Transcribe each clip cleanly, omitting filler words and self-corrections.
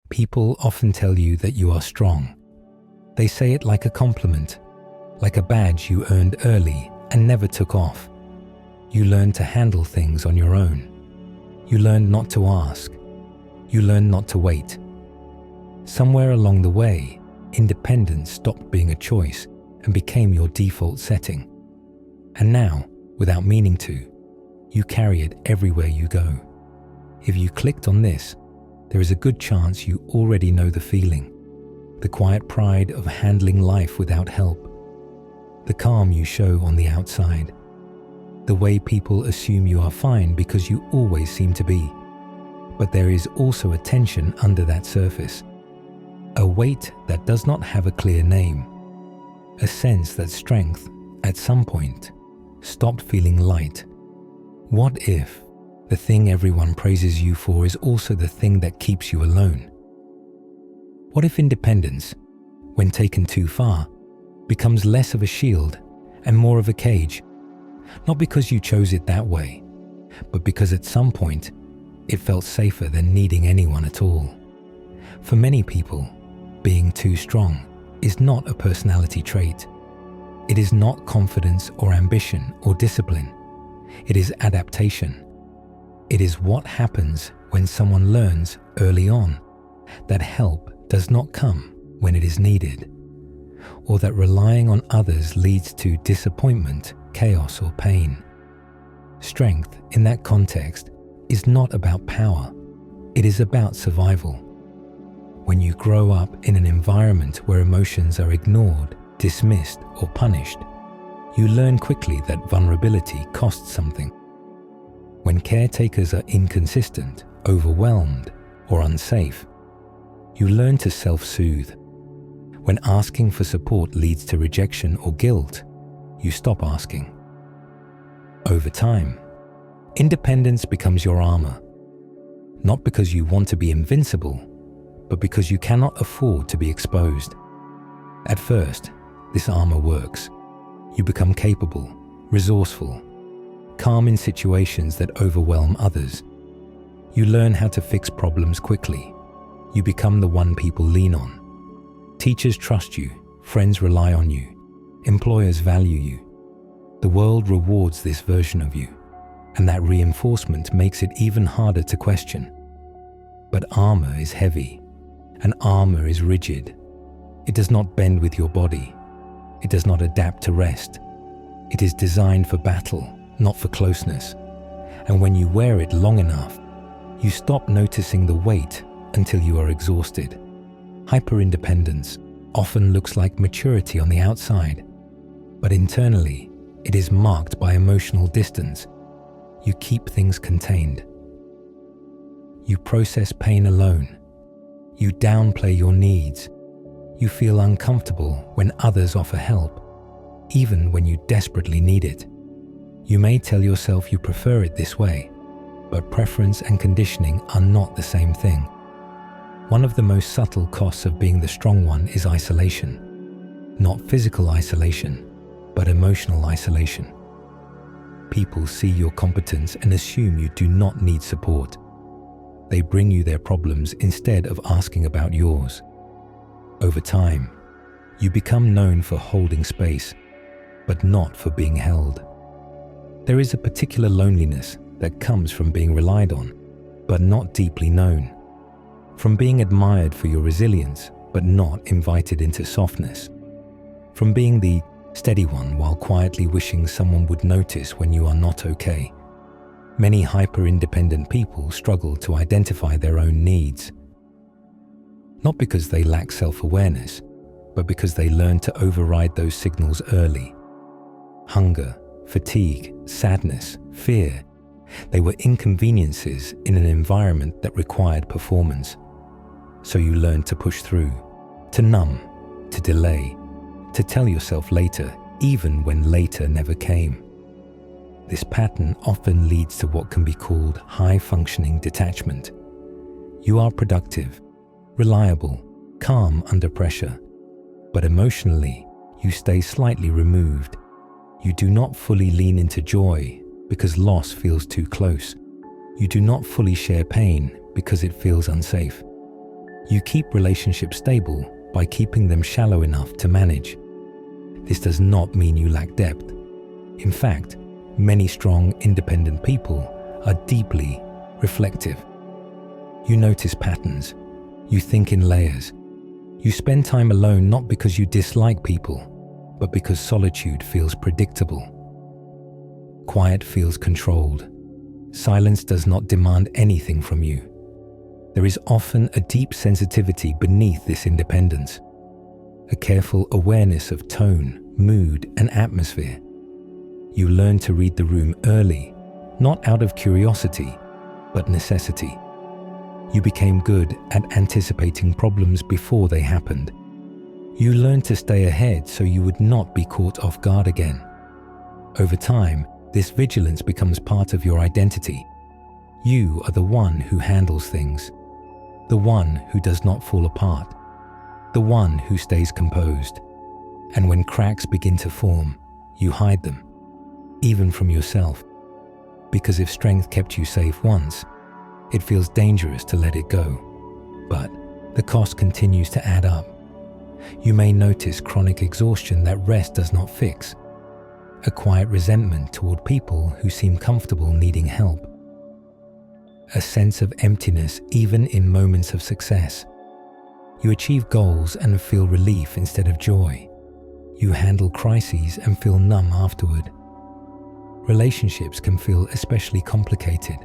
People often tell you that you are strong. They say it like a compliment, like a badge you earned early and never took off. You learn to handle things on your own. You learn not to ask. You learn not to wait. Somewhere along the way, independence stopped being a choice and became your default setting. And now, without meaning to, you carry it everywhere you go. If you clicked on this, there is a good chance you already know the feeling, the quiet pride of handling life without help, the calm you show on the outside, the way people assume you are fine because you always seem to be. But there is also a tension under that surface, a weight that does not have a clear name, a sense that strength, at some point, stopped feeling light. What if the thing everyone praises you for is also the thing that keeps you alone? What if independence, when taken too far, becomes less of a shield and more of a cage? Not because you chose it that way, but because at some point it felt safer than needing anyone at all. For many people, being too strong is not a personality trait. It is not confidence or ambition or discipline. It is adaptation. It is what happens when someone learns early on that help does not come when it is needed, or that relying on others leads to disappointment, chaos, or pain. Strength in that context is not about power. It is about survival. When you grow up in an environment where emotions are ignored, dismissed, or punished, you learn quickly that vulnerability costs something. When caretakers are inconsistent, overwhelmed, or unsafe, you learn to self-soothe. When asking for support leads to rejection or guilt, you stop asking. Over time, independence becomes your armor, not because you want to be invincible, but because you cannot afford to be exposed. At first, this armor works. You become capable, resourceful, calm in situations that overwhelm others. You learn how to fix problems quickly. You become the one people lean on. Teachers trust you, friends rely on you, employers value you. The world rewards this version of you, and that reinforcement makes it even harder to question. But armor is heavy, and armor is rigid. It does not bend with your body. It does not adapt to rest. It is designed for battle, not for closeness. And when you wear it long enough, you stop noticing the weight until you are exhausted. Hyper-independence often looks like maturity on the outside, but internally, it is marked by emotional distance. You keep things contained. You process pain alone. You downplay your needs. You feel uncomfortable when others offer help, even when you desperately need it. You may tell yourself you prefer it this way, but preference and conditioning are not the same thing. One of the most subtle costs of being the strong one is isolation. Not physical isolation, but emotional isolation. People see your competence and assume you do not need support. They bring you their problems instead of asking about yours. Over time, you become known for holding space, but not for being held. There is a particular loneliness that comes from being relied on, but not deeply known. From being admired for your resilience, but not invited into softness. From being the steady one while quietly wishing someone would notice when you are not okay. Many hyper-independent people struggle to identify their own needs. Not because they lack self-awareness, but because they learn to override those signals early. Hunger, fatigue, sadness, fear. They were inconveniences in an environment that required performance. So you learn to push through, to numb, to delay, to tell yourself later, even when later never came. This pattern often leads to what can be called high-functioning detachment. You are productive, reliable, calm under pressure, but emotionally, you stay slightly removed. You do not fully lean into joy because loss feels too close. You do not fully share pain because it feels unsafe. You keep relationships stable by keeping them shallow enough to manage. This does not mean you lack depth. In fact, many strong, independent people are deeply reflective. You notice patterns. You think in layers. You spend time alone not because you dislike people, but because solitude feels predictable. Quiet feels controlled. Silence does not demand anything from you. There is often a deep sensitivity beneath this independence, a careful awareness of tone, mood, and atmosphere. You learn to read the room early, not out of curiosity, but necessity. You became good at anticipating problems before they happened. You learned to stay ahead so you would not be caught off guard again. Over time, this vigilance becomes part of your identity. You are the one who handles things, the one who does not fall apart, the one who stays composed. And when cracks begin to form, you hide them, even from yourself. Because if strength kept you safe once, it feels dangerous to let it go. But the cost continues to add up. You may notice chronic exhaustion that rest does not fix, a quiet resentment toward people who seem comfortable needing help, a sense of emptiness even in moments of success. You achieve goals and feel relief instead of joy. You handle crises and feel numb afterward. Relationships can feel especially complicated.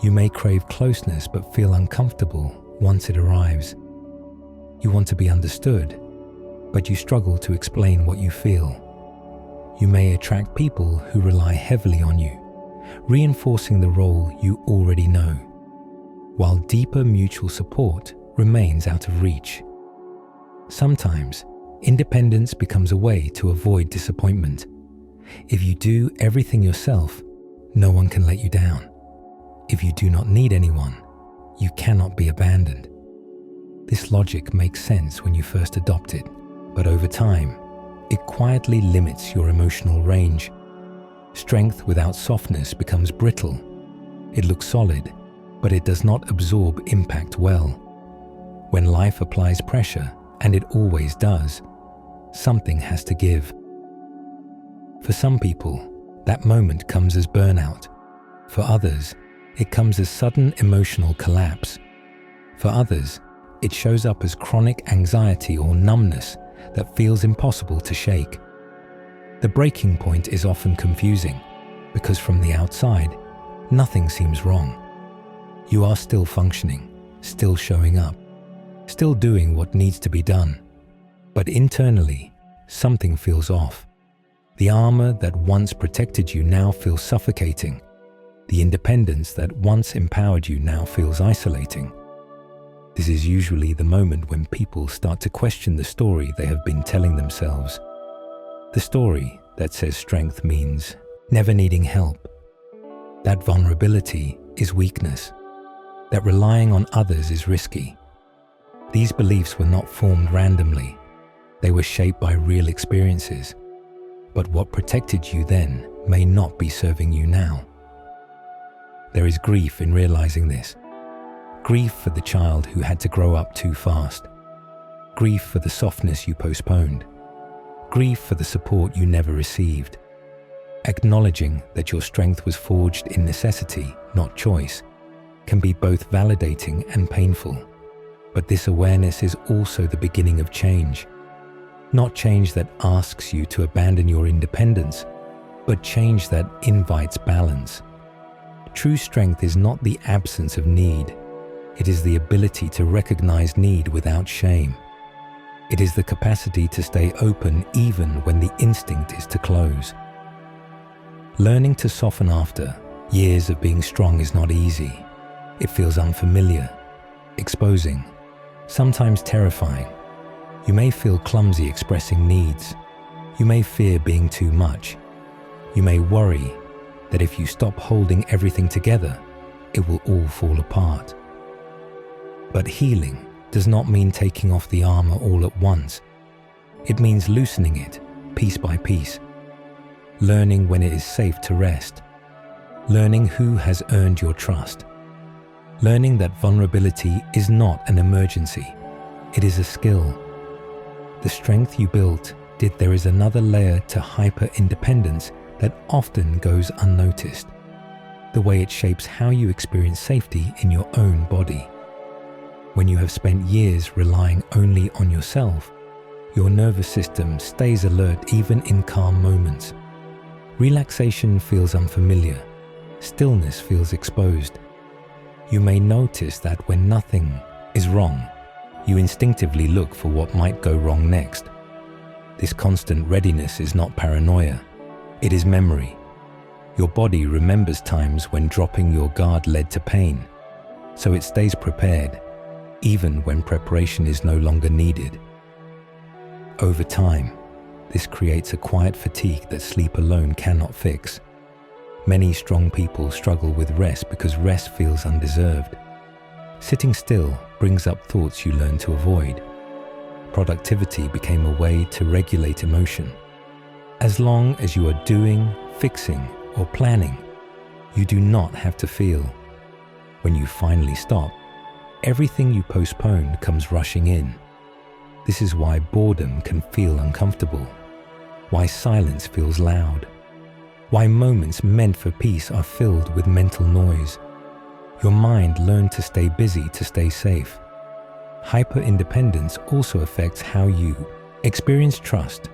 You may crave closeness but feel uncomfortable once it arrives. You want to be understood, but you struggle to explain what you feel. You may attract people who rely heavily on you, reinforcing the role you already know, while deeper mutual support remains out of reach. Sometimes, independence becomes a way to avoid disappointment. If you do everything yourself, no one can let you down. If you do not need anyone, you cannot be abandoned. This logic makes sense when you first adopt it, but over time, it quietly limits your emotional range. Strength without softness becomes brittle. It looks solid, but it does not absorb impact well. When life applies pressure, and it always does, something has to give. For some people, that moment comes as burnout. For others, it comes as sudden emotional collapse. For others, it shows up as chronic anxiety or numbness that feels impossible to shake. The breaking point is often confusing because from the outside, nothing seems wrong. You are still functioning, still showing up, still doing what needs to be done. But internally, something feels off. The armor that once protected you now feels suffocating. The independence that once empowered you now feels isolating. This is usually the moment when people start to question the story they have been telling themselves. The story that says strength means never needing help. That vulnerability is weakness. That relying on others is risky. These beliefs were not formed randomly. They were shaped by real experiences. But what protected you then may not be serving you now. There is grief in realizing this. Grief for the child who had to grow up too fast. Grief for the softness you postponed. Grief for the support you never received. Acknowledging that your strength was forged in necessity, not choice, can be both validating and painful. But this awareness is also the beginning of change. Not change that asks you to abandon your independence, but change that invites balance. True strength is not the absence of need. It is the ability to recognize need without shame. It is the capacity to stay open even when the instinct is to close. Learning to soften after years of being strong is not easy. It feels unfamiliar, exposing, sometimes terrifying. You may feel clumsy expressing needs. You may fear being too much. You may worry that if you stop holding everything together, it will all fall apart. But healing does not mean taking off the armor all at once. It means loosening it, piece by piece. Learning when it is safe to rest. Learning who has earned your trust. learning that vulnerability is not an emergency, it is a skill. The strength you built there is another layer to hyper-independence that often goes unnoticed. The way it shapes how you experience safety in your own body. When you have spent years relying only on yourself, your nervous system stays alert even in calm moments. Relaxation feels unfamiliar. Stillness feels exposed. You may notice that when nothing is wrong, you instinctively look for what might go wrong next. This constant readiness is not paranoia, it is memory. Your body remembers times when dropping your guard led to pain, so it stays prepared, even when preparation is no longer needed. Over time, this creates a quiet fatigue that sleep alone cannot fix. Many strong people struggle with rest because rest feels undeserved. Sitting still brings up thoughts you learn to avoid. Productivity became a way to regulate emotion. As long as you are doing, fixing, or planning, you do not have to feel. When you finally stop, everything you postponed comes rushing in. This is why boredom can feel uncomfortable, why silence feels loud, why moments meant for peace are filled with mental noise. Your mind learned to stay busy to stay safe. Hyper-independence also affects how you experience trust.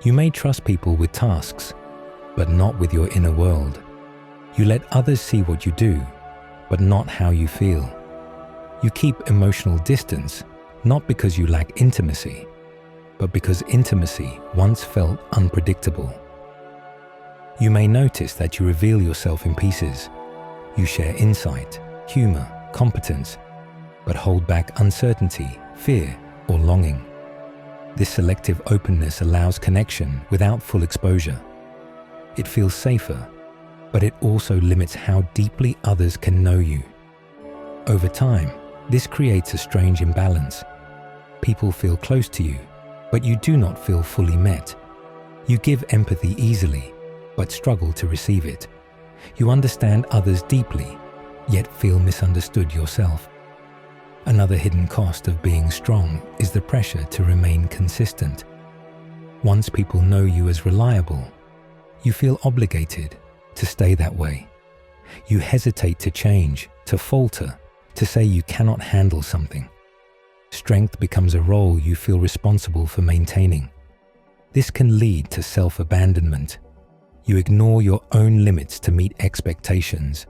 You may trust people with tasks, but not with your inner world. You let others see what you do, but not how you feel. You keep emotional distance, not because you lack intimacy, but because intimacy once felt unpredictable. You may notice that you reveal yourself in pieces. You share insight, humor, competence, but hold back uncertainty, fear, or longing. This selective openness allows connection without full exposure. It feels safer, but it also limits how deeply others can know you. Over time, this creates a strange imbalance. People feel close to you, but you do not feel fully met. You give empathy easily, but struggle to receive it. You understand others deeply, yet feel misunderstood yourself. Another hidden cost of being strong is the pressure to remain consistent. Once people know you as reliable, you feel obligated to stay that way. You hesitate to change, to falter, to say you cannot handle something. Strength becomes a role you feel responsible for maintaining. This can lead to self-abandonment. You ignore your own limits to meet expectations.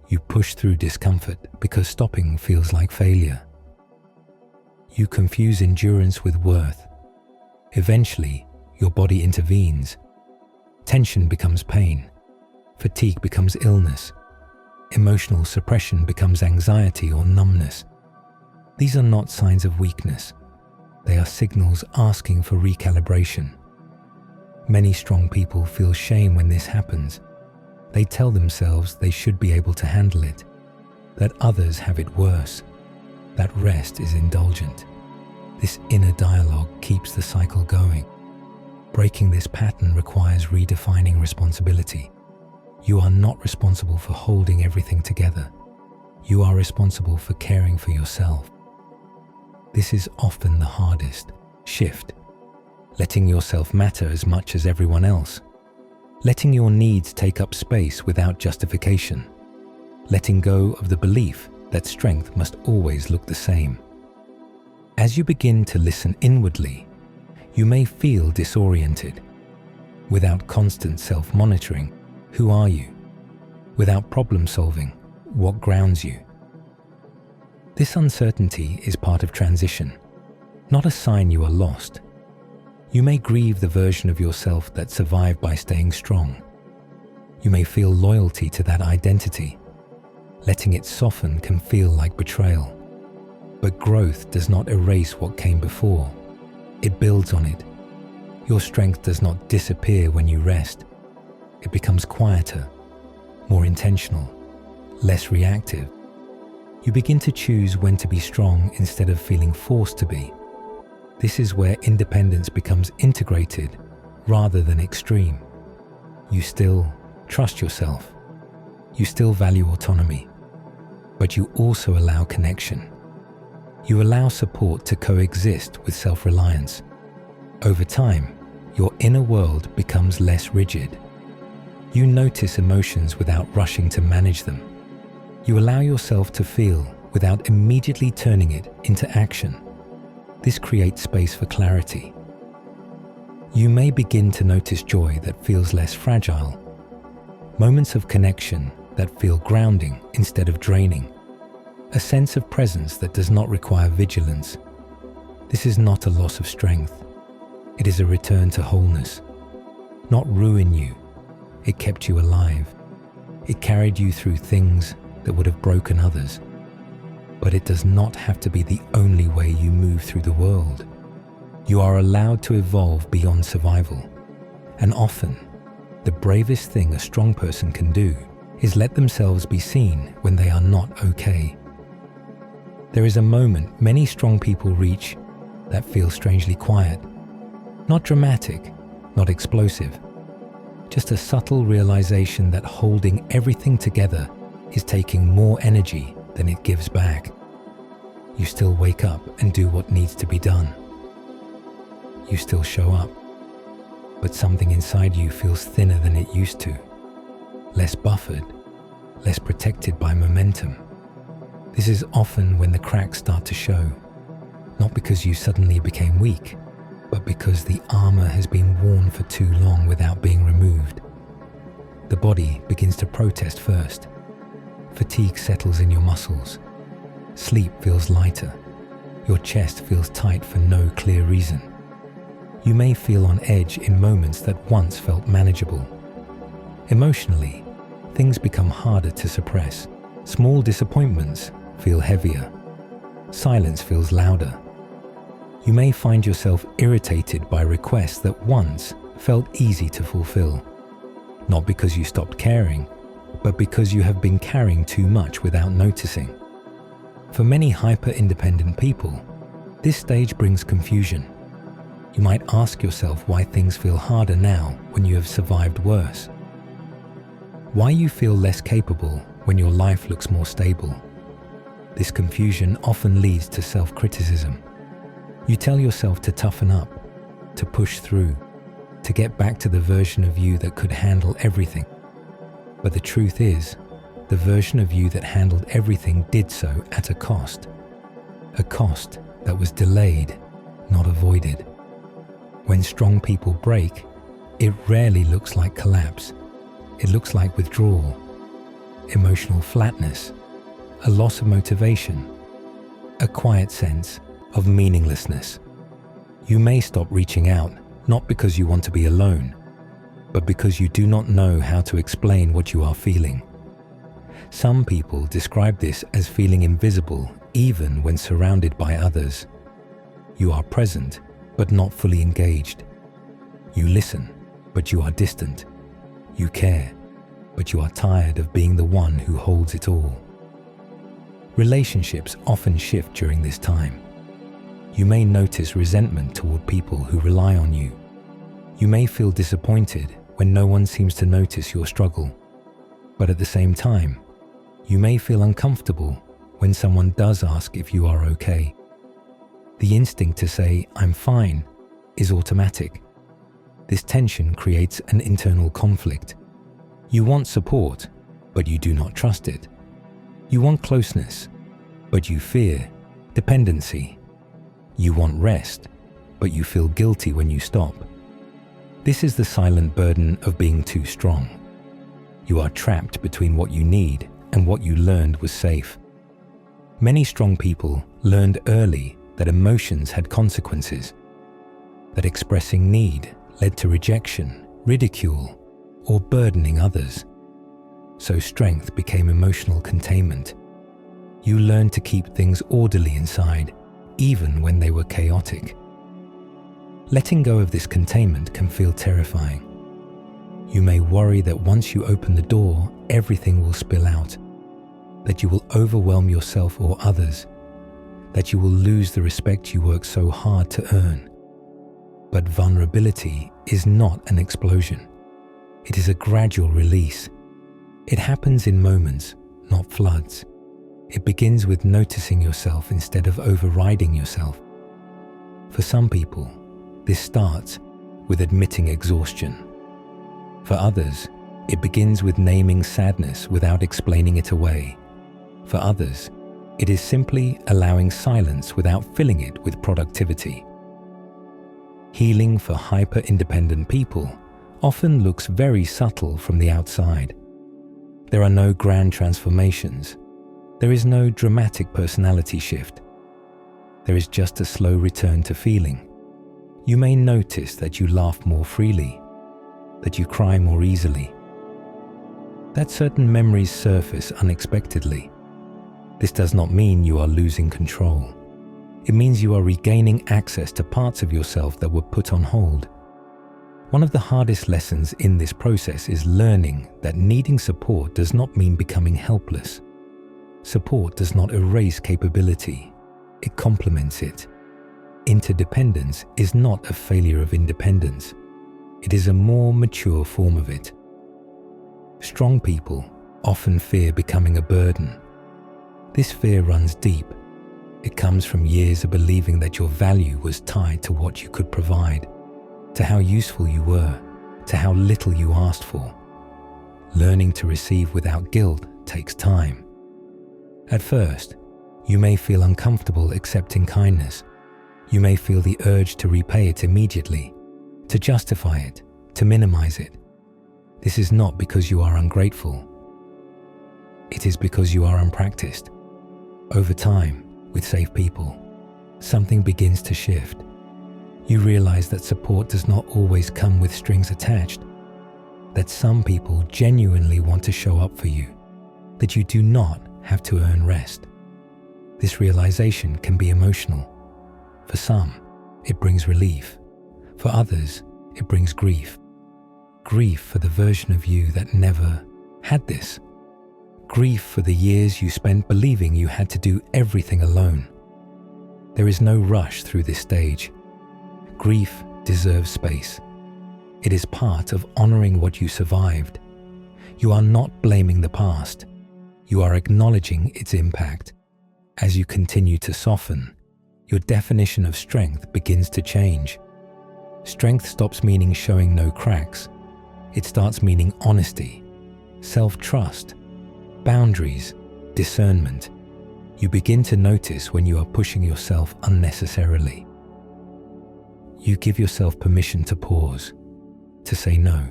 You push through discomfort because stopping feels like failure. You confuse endurance with worth. Eventually, your body intervenes. Tension becomes pain. Fatigue becomes illness. Emotional suppression becomes anxiety or numbness. These are not signs of weakness. They are signals asking for recalibration. Many strong people feel shame when this happens. They tell themselves they should be able to handle it, that others have it worse, that rest is indulgent. This inner dialogue keeps the cycle going. Breaking this pattern requires redefining responsibility. You are not responsible for holding everything together. You are responsible for caring for yourself. This is often the hardest shift, letting yourself matter as much as everyone else. Letting your needs take up space without justification. Letting go of the belief that strength must always look the same. As you begin to listen inwardly, you may feel disoriented. Without constant self-monitoring, who are you? Without problem solving, what grounds you? This uncertainty is part of transition, not a sign you are lost. You may grieve the version of yourself that survived by staying strong. You may feel loyalty to that identity. Letting it soften can feel like betrayal. But growth does not erase what came before. It builds on it. Your strength does not disappear when you rest. It becomes quieter, more intentional, less reactive. You begin to choose when to be strong instead of feeling forced to be. This is where independence becomes integrated rather than extreme. You still trust yourself. You still value autonomy. but you also allow connection. You allow support to coexist with self-reliance. Over time, your inner world becomes less rigid. You notice emotions without rushing to manage them. You allow yourself to feel without immediately turning it into action. This creates space for clarity. You may begin to notice joy that feels less fragile, moments of connection that feel grounding instead of draining, a sense of presence that does not require vigilance. This is not a loss of strength. It is a return to wholeness. Not ruin you. It kept you alive. It carried you through things that would have broken others. But it does not have to be the only way you move through the world. You are allowed to evolve beyond survival. And often, the bravest thing a strong person can do is let themselves be seen when they are not okay. There is a moment many strong people reach that feels strangely quiet. Not dramatic, not explosive. Just a subtle realization that holding everything together is taking more energy than it gives back. You still wake up and do what needs to be done. You still show up, but something inside you feels thinner than it used to, less buffered, less protected by momentum. This is often when the cracks start to show, not because you suddenly became weak, but because the armor has been worn for too long without being removed. The body begins to protest first. Fatigue settles in your muscles. Sleep feels lighter. Your chest feels tight for no clear reason. You may feel on edge in moments that once felt manageable. Emotionally, things become harder to suppress. Small disappointments feel heavier. Silence feels louder. You may find yourself irritated by requests that once felt easy to fulfill. Not because you stopped caring, but because you have been carrying too much without noticing. For many hyper-independent people, this stage brings confusion. You might ask yourself why things feel harder now when you have survived worse. Why you feel less capable when your life looks more stable. This confusion often leads to self-criticism. You tell yourself to toughen up, to push through, to get back to the version of you that could handle everything. But the truth is, the version of you that handled everything did so at a cost that was delayed, not avoided. When strong people break, it rarely looks like collapse. It looks like withdrawal, emotional flatness, a loss of motivation, a quiet sense of meaninglessness. You may stop reaching out, not because you want to be alone, but because you do not know how to explain what you are feeling. Some people describe this as feeling invisible even when surrounded by others. You are present, but not fully engaged. You listen, but you are distant. You care, but you are tired of being the one who holds it all. Relationships often shift during this time. You may notice resentment toward people who rely on you. You may feel disappointed when no one seems to notice your struggle. But at the same time, you may feel uncomfortable when someone does ask if you are okay. The instinct to say, "I'm fine," is automatic. This tension creates an internal conflict. You want support, but you do not trust it. You want closeness, but you fear dependency. You want rest, but you feel guilty when you stop. This is the silent burden of being too strong. You are trapped between what you need and what you learned was safe. Many strong people learned early that emotions had consequences, that expressing need led to rejection, ridicule, or burdening others. So strength became emotional containment. You learned to keep things orderly inside, even when they were chaotic. Letting go of this containment can feel terrifying. You may worry that once you open the door, everything will spill out, that you will overwhelm yourself or others, that you will lose the respect you worked so hard to earn. But vulnerability is not an explosion. It is a gradual release. It happens in moments, not floods. It begins with noticing yourself instead of overriding yourself. For some people, this starts with admitting exhaustion. For others, it begins with naming sadness without explaining it away. For others, it is simply allowing silence without filling it with productivity. Healing for hyper-independent people often looks very subtle from the outside. There are no grand transformations. There is no dramatic personality shift. There is just a slow return to feeling. You may notice that you laugh more freely, that you cry more easily, that certain memories surface unexpectedly. This does not mean you are losing control. It means you are regaining access to parts of yourself that were put on hold. One of the hardest lessons in this process is learning that needing support does not mean becoming helpless. Support does not erase capability. It complements it. Interdependence is not a failure of independence. It is a more mature form of it. Strong people often fear becoming a burden. This fear runs deep. It comes from years of believing that your value was tied to what you could provide, to how useful you were, to how little you asked for. Learning to receive without guilt takes time. At first, you may feel uncomfortable accepting kindness. You may feel the urge to repay it immediately, to justify it, to minimize it. This is not because you are ungrateful. It is because you are unpracticed. Over time, with safe people, something begins to shift. You realize that support does not always come with strings attached, that some people genuinely want to show up for you, that you do not have to earn rest. This realization can be emotional. For some, it brings relief. For others, it brings grief. Grief for the version of you that never had this. Grief for the years you spent believing you had to do everything alone. There is no rush through this stage. Grief deserves space. It is part of honoring what you survived. You are not blaming the past. You are acknowledging its impact. As you continue to soften, your definition of strength begins to change. Strength stops meaning showing no cracks. It starts meaning honesty, self-trust, boundaries, discernment. You begin to notice when you are pushing yourself unnecessarily. You give yourself permission to pause, to say no,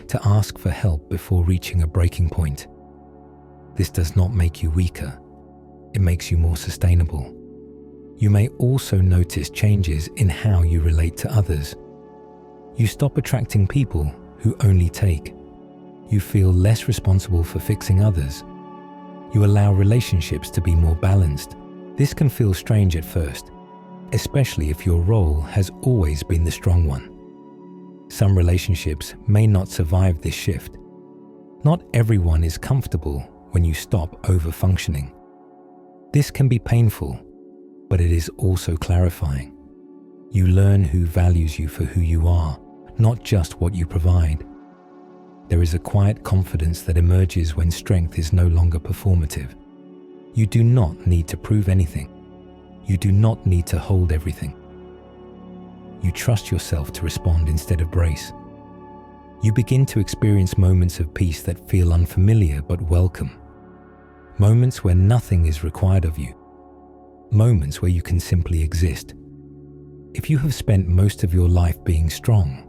to ask for help before reaching a breaking point. This does not make you weaker. It makes you more sustainable. You may also notice changes in how you relate to others. You stop attracting people who only take. You feel less responsible for fixing others. You allow relationships to be more balanced. This can feel strange at first, especially if your role has always been the strong one. Some relationships may not survive this shift. Not everyone is comfortable when you stop over-functioning. This can be painful, but it is also clarifying. You learn who values you for who you are, not just what you provide. There is a quiet confidence that emerges when strength is no longer performative. You do not need to prove anything. You do not need to hold everything. You trust yourself to respond instead of brace. You begin to experience moments of peace that feel unfamiliar but welcome. Moments where nothing is required of you. Moments where you can simply exist. If you have spent most of your life being strong,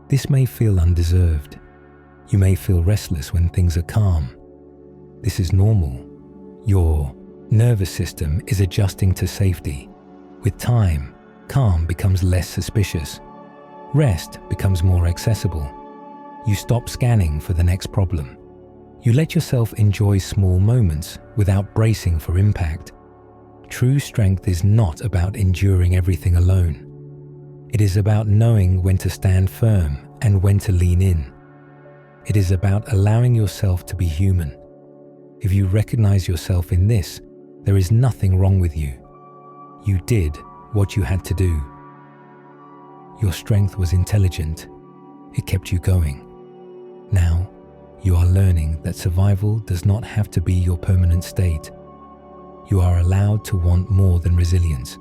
this may feel undeserved. You may feel restless when things are calm. This is normal. Your nervous system is adjusting to safety. With time, calm becomes less suspicious. Rest becomes more accessible. You stop scanning for the next problem. You let yourself enjoy small moments without bracing for impact. True strength is not about enduring everything alone. It is about knowing when to stand firm and when to lean in. It is about allowing yourself to be human. If you recognize yourself in this, there is nothing wrong with you. You did what you had to do. Your strength was intelligent. It kept you going. Now, you are learning that survival does not have to be your permanent state. You are allowed to want more than resilience.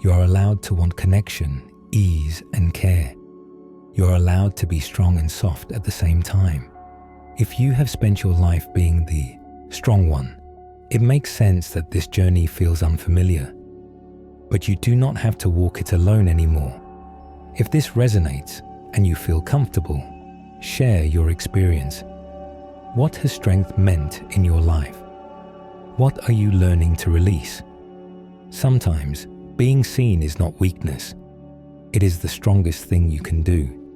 You are allowed to want connection, ease, and care. You are allowed to be strong and soft at the same time. If you have spent your life being the strong one, it makes sense that this journey feels unfamiliar. But you do not have to walk it alone anymore. If this resonates and you feel comfortable, share your experience. What has strength meant in your life? What are you learning to release? Sometimes, being seen is not weakness. It is the strongest thing you can do.